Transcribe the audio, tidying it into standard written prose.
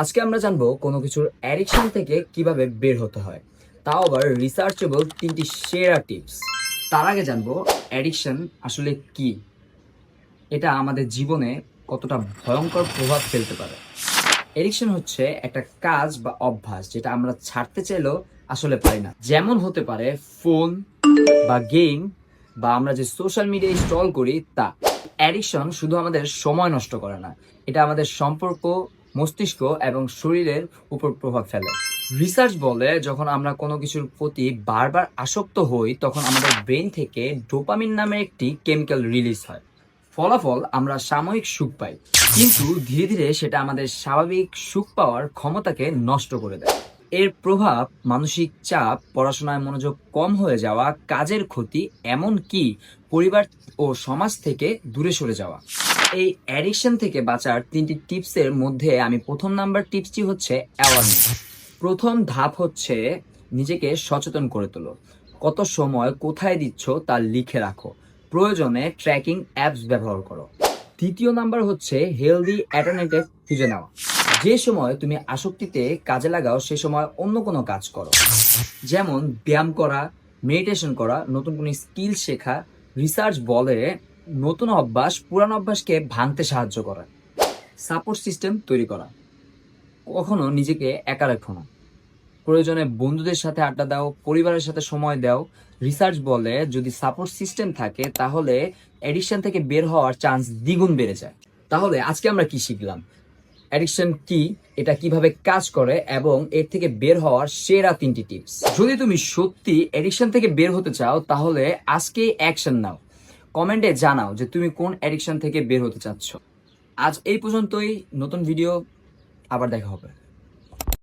আজকে আমরা জানবো কোনো কিছুর অ্যাডিকশন থেকে কিভাবে বের হতে হয়, তাও আবার রিসার্চেবল 3টি সেরা টিপস। তার আগে জানবো অ্যাডিকশন আসলে কি, এটা আমাদের জীবনে কতটা ভয়ঙ্কর প্রভাব ফেলতে পারে। এডিকশন হচ্ছে একটা কাজ বা অভ্যাস যেটা আমরা ছাড়তে চাইলেও আসলে পারি না। যেমন হতে পারে ফোন বা গেম বা আমরা যে সোশ্যাল মিডিয়ায় স্ক্রল করি তা। অ্যাডিকশন শুধু আমাদের সময় নষ্ট করে না, এটা আমাদের সম্পর্ক, মস্তিষ্ক এবং শরীরের উপর প্রভাব ফেলে। রিসার্চ বলে যখন আমরা কোনো কিছুর প্রতি বারবার আসক্ত হই তখন আমাদের ব্রেন থেকে ডোপামিন নামের একটি কেমিক্যাল রিলিজ হয়। ফলাফল আমরা সাময়িক সুখ পাই, কিন্তু ধীরে ধীরে সেটা আমাদের স্বাভাবিক সুখ পাওয়ার ক্ষমতাকে নষ্ট করে দেয়। এর প্রভাব মানসিক চাপ, পড়াশোনায় মনোযোগ কম হয়ে যাওয়া, কাজের ক্ষতি, এমনকি পরিবার ও সমাজ থেকে দূরে সরে যাওয়া। এই অ্যাডিকশন থেকে বাঁচার 3টি টিপসের মধ্যে আমি প্রথম নাম্বার টিপসটি হচ্ছে অ্যাওয়ারনেস। প্রথম ধাপ হচ্ছে নিজেকে সচেতন করে তোলো। কত সময় কোথায় দিচ্ছ তা লিখে রাখো, প্রয়োজনে ট্র্যাকিং অ্যাপস ব্যবহার করো। দ্বিতীয় নাম্বার হচ্ছে হেলদি অ্যাল্টারনেটিভ খুঁজে নেওয়া। যে সময় তুমি আসক্তিতে কাজে লাগাও সে সময় অন্য কোনো কাজ করো, যেমন ব্যায়াম করা, মেডিটেশন করা, নতুন কোনো স্কিল শেখা। রিসার্চ বলে নতুন অভ্যাস পুরানো অভ্যাসকে ভাঙতে সাহায্য করে। সাপোর্ট সিস্টেম তৈরি করা, কখনো নিজেকে একা রাখো না, প্রয়োজনে বন্ধুদের সাথে আড্ডা দাও, পরিবারের সাথে সময় দাও। রিসার্চ বলে যদি সাপোর্ট সিস্টেম থাকে তাহলে এডিকশন থেকে বের হওয়ার চান্স দ্বিগুণ বেড়ে যায়। তাহলে আজকে আমরা কি শিখলাম, অ্যাডিকশন কি, এটা কিভাবে কাজ করে এবং এর থেকে বের হওয়ার সেরা 3টি টিপস। যদি তুমি সত্যি অ্যাডিকশন থেকে বের হতে চাও তাহলে আজকেই অ্যাকশন নাও। কমেন্টে জানাও যে তুমি কোন অ্যাডিকশন থেকে বের হতে চাচ্ছ। আজ এই পর্যন্তই, নতুন ভিডিও আবার দেখা হবে।